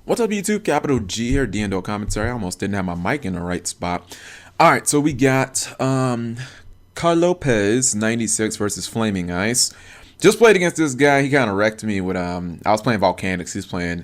What's up, YouTube? Capital G here, D&O commentary. I almost didn't have my mic in the right spot. All right, so we got Carl Lopez 96 versus Flaming Ice. Just played against this guy. He kind of wrecked me with I was playing Volcanics. He's playing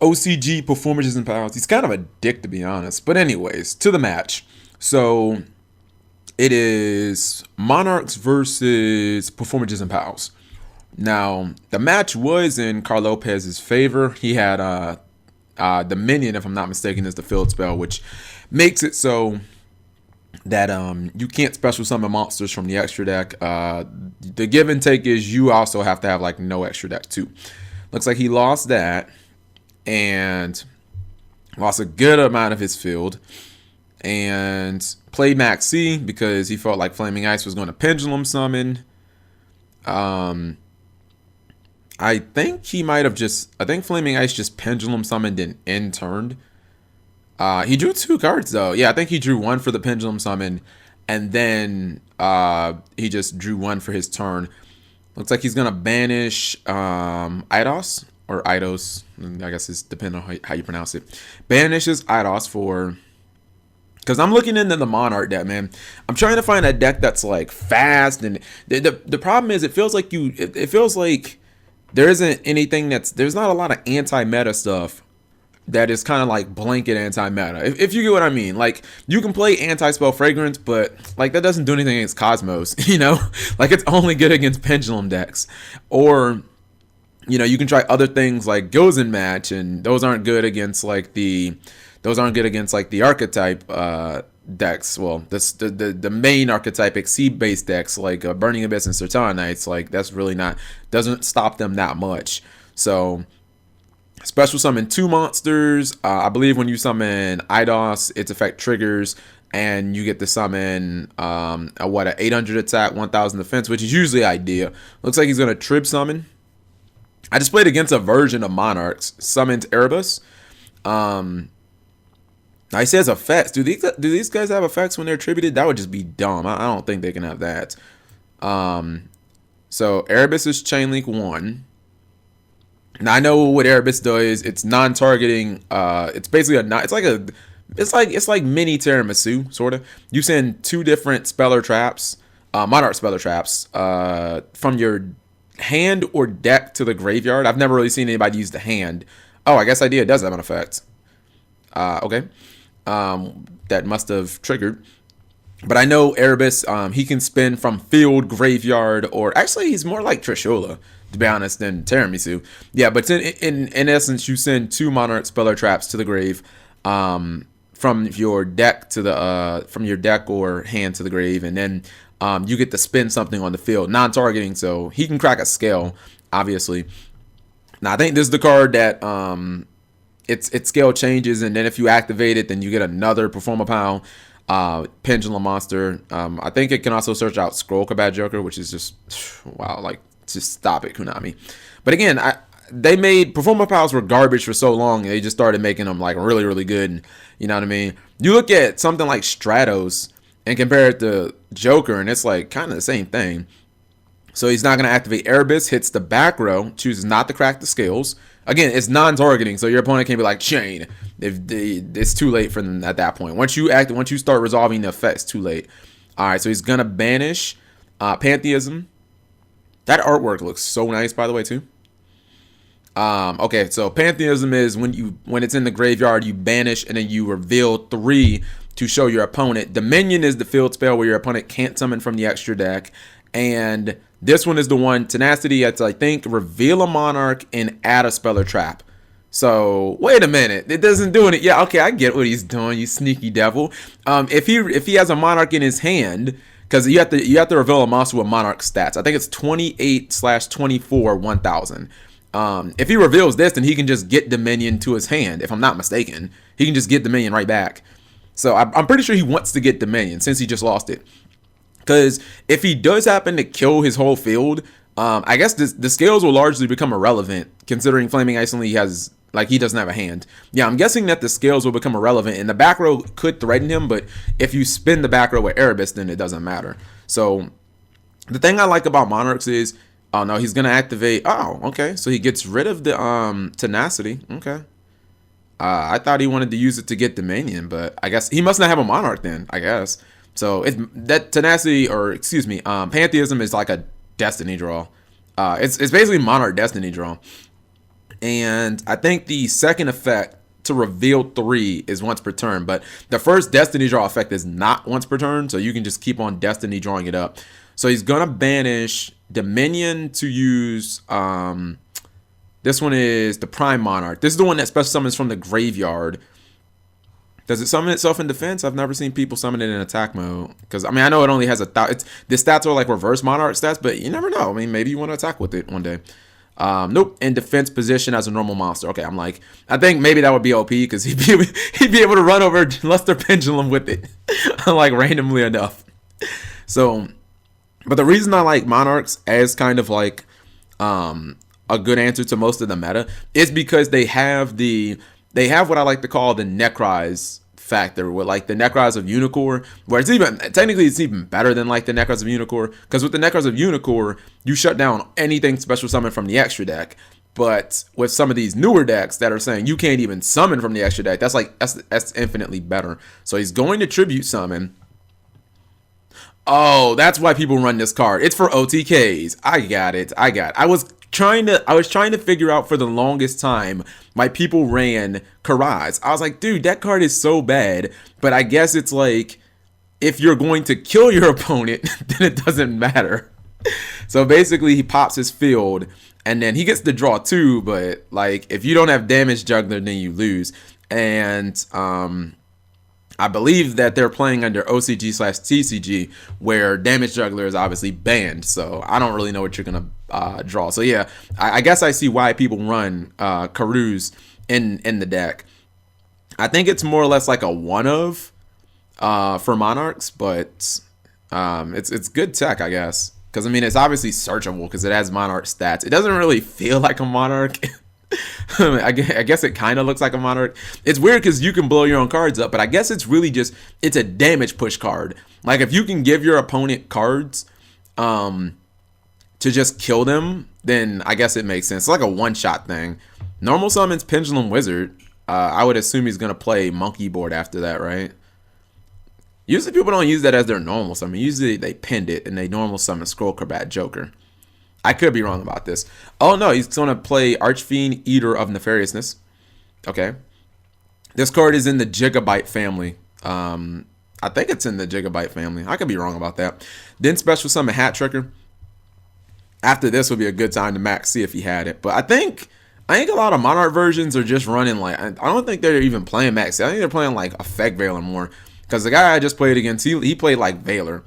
OCG Performages and Powers. He's kind of a dick, to be honest. But anyways, to the match. So it is Monarchs versus Performages and Pals. Now, the match was in Carl Lopez's favor. He had the minion, if I'm not mistaken, is the field spell, which makes it so that you can't special summon monsters from the extra deck. The give and take is you also have to have like no extra deck too. Looks like he lost that and lost a good amount of his field and played Max C because he felt like Flaming Ice was going to pendulum summon. I think he might have I think Flaming Ice just pendulum summoned and end turned. He drew two cards though. Yeah, I think he drew one for the pendulum summon, and then he just drew one for his turn. Looks like he's gonna banish Eidos or Eidos. I guess it's depending on how you pronounce it. Banishes Eidos for. Because I'm looking into the Monarch deck, man. I'm trying to find a deck that's like fast, and the problem is it feels like there isn't anything there's not a lot of anti-meta stuff that is kind of like blanket anti-meta. If you get what I mean. Like, you can play anti-spell fragrance, but like that doesn't do anything against Cosmos, you know? Like, it's only good against pendulum decks. Or, you know, you can try other things like Gozen Match, and those aren't good against like the archetype decks. Well, the main archetype Exceed based decks like Burning Abyss and Sertan Knights, like that's really doesn't stop them that much. So special summon two monsters. I believe when you summon Eidos, its effect triggers and you get to summon a 800 attack, 1000 defense, which is usually ideal. Looks like he's gonna trib summon. I just played against a version of Monarchs, summoned Erebus. Now he says effects. Do these guys have effects when they're attributed? That would just be dumb. I don't think they can have that. So Erebus is Chain Link 1. Now I know what Erebus does. It's non-targeting. It's basically it's like mini tiramisu, sort of. You send two different speller traps, Monarch speller traps, from your hand or deck to the graveyard. I've never really seen anybody use the hand. Oh, I guess Idea does have an effect. Okay. That must have triggered. But I know Erebus, he can spin from field, graveyard, or actually he's more like Trishula, to be honest, than Tiramisu. Yeah, but in essence, you send two Monarch Speller Traps to the grave, from your deck or hand to the grave, and then you get to spin something on the field, non-targeting, so he can crack a scale, obviously. Now I think this is the card that its scale changes, and then if you activate it, then you get another Performapound pendulum monster. I think it can also search out Scroll Combat Joker, which is just wow, like just stop it, Konami. But again, they made Performapounds were garbage for so long, and they just started making them like really, really good. And, you know what I mean? You look at something like Stratos and compare it to Joker, and it's like kind of the same thing. So he's not going to activate Erebus, hits the back row, chooses not to crack the scales. Again, it's non-targeting, so your opponent can be like chain. It's too late for them at that point. Once you start resolving the effects, too late. All right, so he's gonna banish Pantheism. That artwork looks so nice, by the way, too. Okay, so Pantheism is when it's in the graveyard, you banish and then you reveal 3 to show your opponent. Dominion is the field spell where your opponent can't summon from the extra deck, and this one is the one, Tenacity, it's I think reveal a Monarch and add a Speller Trap. So wait a minute, it doesn't do it. Yeah, okay, I get what he's doing, you sneaky devil. If he has a Monarch in his hand, because you have to reveal a monster with Monarch stats. I think it's 28/24 1000. If he reveals this, then he can just get Dominion to his hand. If I'm not mistaken, he can just get Dominion right back. So I'm pretty sure he wants to get Dominion since he just lost it. Because if he does happen to kill his whole field, I guess the scales will largely become irrelevant, considering Flaming Ice only has, like, he doesn't have a hand. Yeah, I'm guessing that the scales will become irrelevant, and the back row could threaten him, but if you spin the back row with Erebus, then it doesn't matter. So the thing I like about Monarchs is, oh no, he's going to activate, oh, okay, so he gets rid of the Tenacity, okay. I thought he wanted to use it to get Dominion, but I guess he must not have a Monarch then, I guess. So it's that tenacity, or excuse me, pantheism is like a Destiny draw. It's basically Monarch Destiny draw. And I think the second effect to reveal 3 is once per turn, but the first Destiny draw effect is not once per turn, so you can just keep on Destiny drawing it up. So he's gonna banish Dominion to use this one is the Prime Monarch. This is the one that special summons from the graveyard. Does it summon itself in defense? I've never seen people summon it in attack mode. Because, I mean, I know it only has the stats are like reverse Monarch stats, but you never know. I mean, maybe you want to attack with it one day. Nope, in defense position as a normal monster. Okay, I'm like, I think maybe that would be OP because he'd be able to run over Luster Pendulum with it, like randomly enough. So, but the reason I like Monarchs as kind of like a good answer to most of the meta is because they have what I like to call the Necrise factor, with like the Necrise of Unicorn, where it's even better than like the Necrise of Unicorn, because with the Necrise of Unicorn you shut down anything special summon from the extra deck. But with some of these newer decks that are saying you can't even summon from the extra deck, that's infinitely better. So he's going to tribute summon. Oh, that's why people run this card. It's for OTKs. I got it. I was trying to figure out for the longest time why people ran Karaz. I was like, dude, that card is so bad. But I guess it's like, if you're going to kill your opponent, then it doesn't matter. So basically he pops his field and then he gets to draw 2, but like if you don't have damage juggler, then you lose. And I believe that they're playing under OCG/TCG, where damage juggler is obviously banned. So I don't really know what you're gonna draw. So yeah, I guess I see why people run Karuz in the deck. I think it's more or less like a one of for Monarchs, but it's good tech, I guess. Because I mean, it's obviously searchable because it has Monarch stats. It doesn't really feel like a Monarch. I guess it kind of looks like a Monarch. It's weird because you can blow your own cards up, but I guess it's really just, it's a damage push card. Like if you can give your opponent cards to just kill them, then I guess it makes sense. It's like a one-shot thing. Normal summons Pendulum Wizard. I would assume he's going to play Monkey Board after that, right? Usually people don't use that as their normal summon. Usually they pinned it and they normal summon Scroll Acrobat Joker. I could be wrong about this. Oh no, he's going to play Archfiend, Eater of Nefariousness. Okay. This card is in the Gigabyte family. I think it's in the Gigabyte family. I could be wrong about that. Then special summon Hat Tricker. After this would be a good time to max, see if he had it. But I think a lot of Monarch versions are just running like, I don't think they're even playing max. I think they're playing like Effect Veiler more. Because the guy I just played against, he played like Veiler.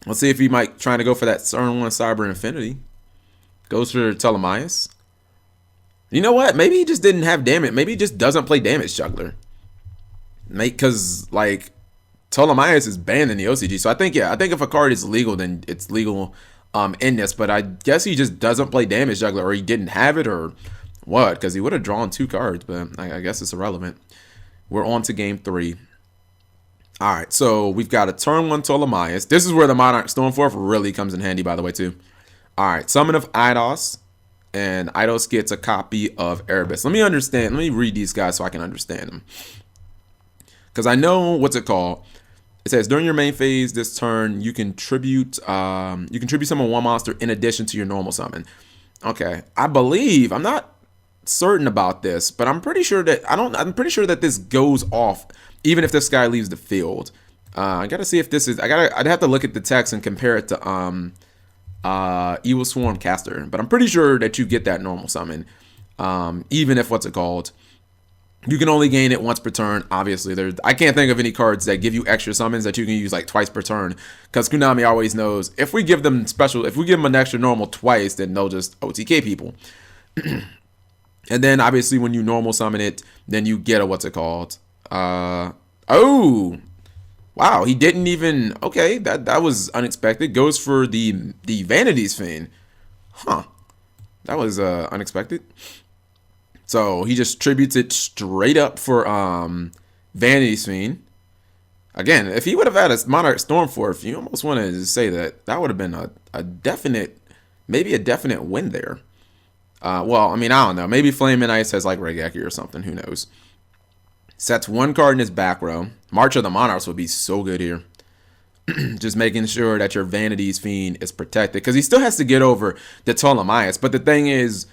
Let's see if he might try to go for that turn 1 Cyber Infinity. Goes for Ptolemaeus. You know what? Maybe he just didn't have damage. Maybe he just doesn't play Damage Juggler. Because, like, Ptolemaeus is banned in the OCG. So I think if a card is legal, then it's legal in this. But I guess he just doesn't play Damage Juggler, or he didn't have it, or what? Because he would have drawn 2 cards, but I guess it's irrelevant. We're on to game 3. All right, so we've got a turn 1 Ptolemaeus. This is where the Monarch Stormforth really comes in handy, by the way, too. All right, Summon of Eidos, and Eidos gets a copy of Erebus. Let me read these guys so I can understand them. Because I know, what's it called? It says, during your main phase this turn, you can tribute summon 1 monster in addition to your normal summon. Okay, I'm not certain about this, but I'm pretty sure that this goes off even if this guy leaves the field. I gotta see if this is. I'd have to look at the text and compare it to Evil Swarm Caster, but I'm pretty sure that you get that normal summon, even if what's it called. You can only gain it once per turn. Obviously, I can't think of any cards that give you extra summons that you can use like twice per turn, because Konami always knows if we give them an extra normal twice, then they'll just OTK people. And then obviously when you normal summon it, then you get a what's it called. Oh, wow, he didn't even, okay, that was unexpected. Goes for the Vanity's Fiend. Huh. That was unexpected. So he just tributes it straight up for Vanity's Fiend. Again, if he would have had a Monarch Stormforth, you almost want to say that would have been a definite, maybe a definite win there. Well, I mean, I don't know. Maybe Flaming Ice has like Regeki or something. Who knows? Sets one card in his back row. March of the Monarchs would be so good here. Just making sure that your Vanity's Fiend is protected. Because he still has to get over the Ptolemaeus. But the thing is,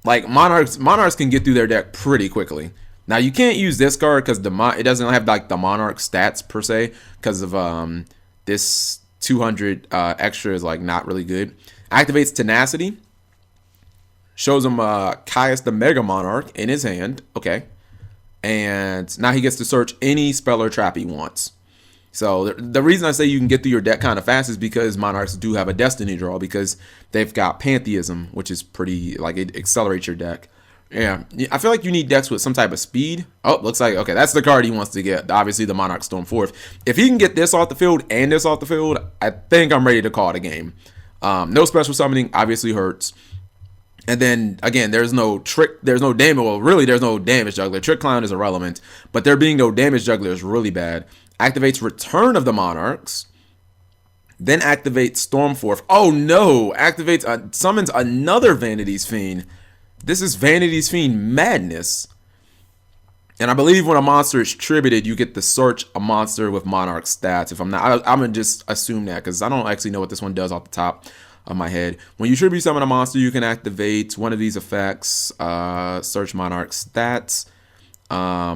like, Monarchs can get through their deck pretty quickly. Now, you can't use this card because it doesn't have, like, the Monarch stats, per se. Because of this 200 extra is, like, not really good. Activates Tenacity. Shows him Caius the Mega Monarch in his hand. Okay. And now he gets to search any spell or trap he wants. So the reason I say you can get through your deck kind of fast is because Monarchs do have a Destiny draw, because they've got Pantheism, which is pretty, like, it accelerates your deck. Yeah, I feel like you need decks with some type of speed. Oh, looks like, okay, that's the card he wants to get. Obviously, the Monarch Storm 4th. If he can get this off the field and this off the field, I think I'm ready to call it a game. No special summoning obviously hurts. And then, again, there's no damage. Well, really, there's no damage juggler. Trick Clown is irrelevant. But there being no damage juggler is really bad. Activates Return of the Monarchs. Then activates Stormforth. Oh, no. Activates, summons another Vanity's Fiend. This is Vanity's Fiend Madness. And I believe when a monster is tributed, you get to search a monster with Monarch stats. If I'm not, I'm going to just assume that, because I don't actually know what this one does off the top of my head. When you tribute summon a monster, you can activate one of these effects. Search Monarch stats.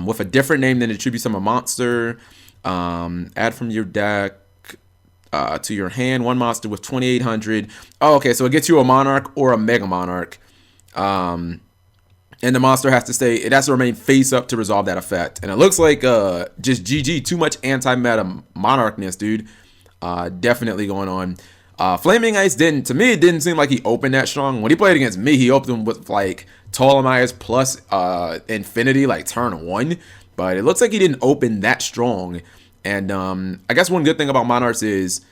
With a different name than the tribute summon monster. Add from your deck to your hand one monster with 2,800. Oh, okay, so it gets you a Monarch or a Mega Monarch. And the monster has to remain face up to resolve that effect. And it looks like just GG, too much anti-meta Monarchness, dude. Definitely going on. Flaming Ice it didn't seem like he opened that strong. When he played against me, he opened with like Ptolemaeus plus Infinity, like turn 1. But it looks like he didn't open that strong. And I guess one good thing about Monarchs is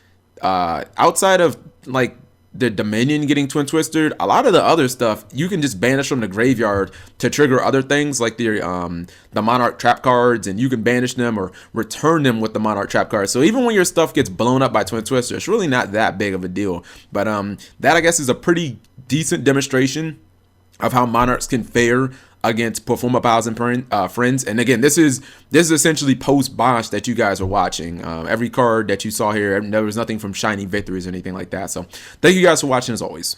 outside of like the Dominion getting Twin Twisted, a lot of the other stuff you can just banish from the graveyard to trigger other things like the Monarch trap cards, and you can banish them or return them with the Monarch trap cards. So even when your stuff gets blown up by Twin Twister, it's really not that big of a deal. But that, I guess, is a pretty decent demonstration of how Monarchs can fare against Performages and friends. And again, this is essentially post Bosch that you guys are watching. Every card that you saw here, there was nothing from Shiny Victories or anything like that. So thank you guys for watching as always.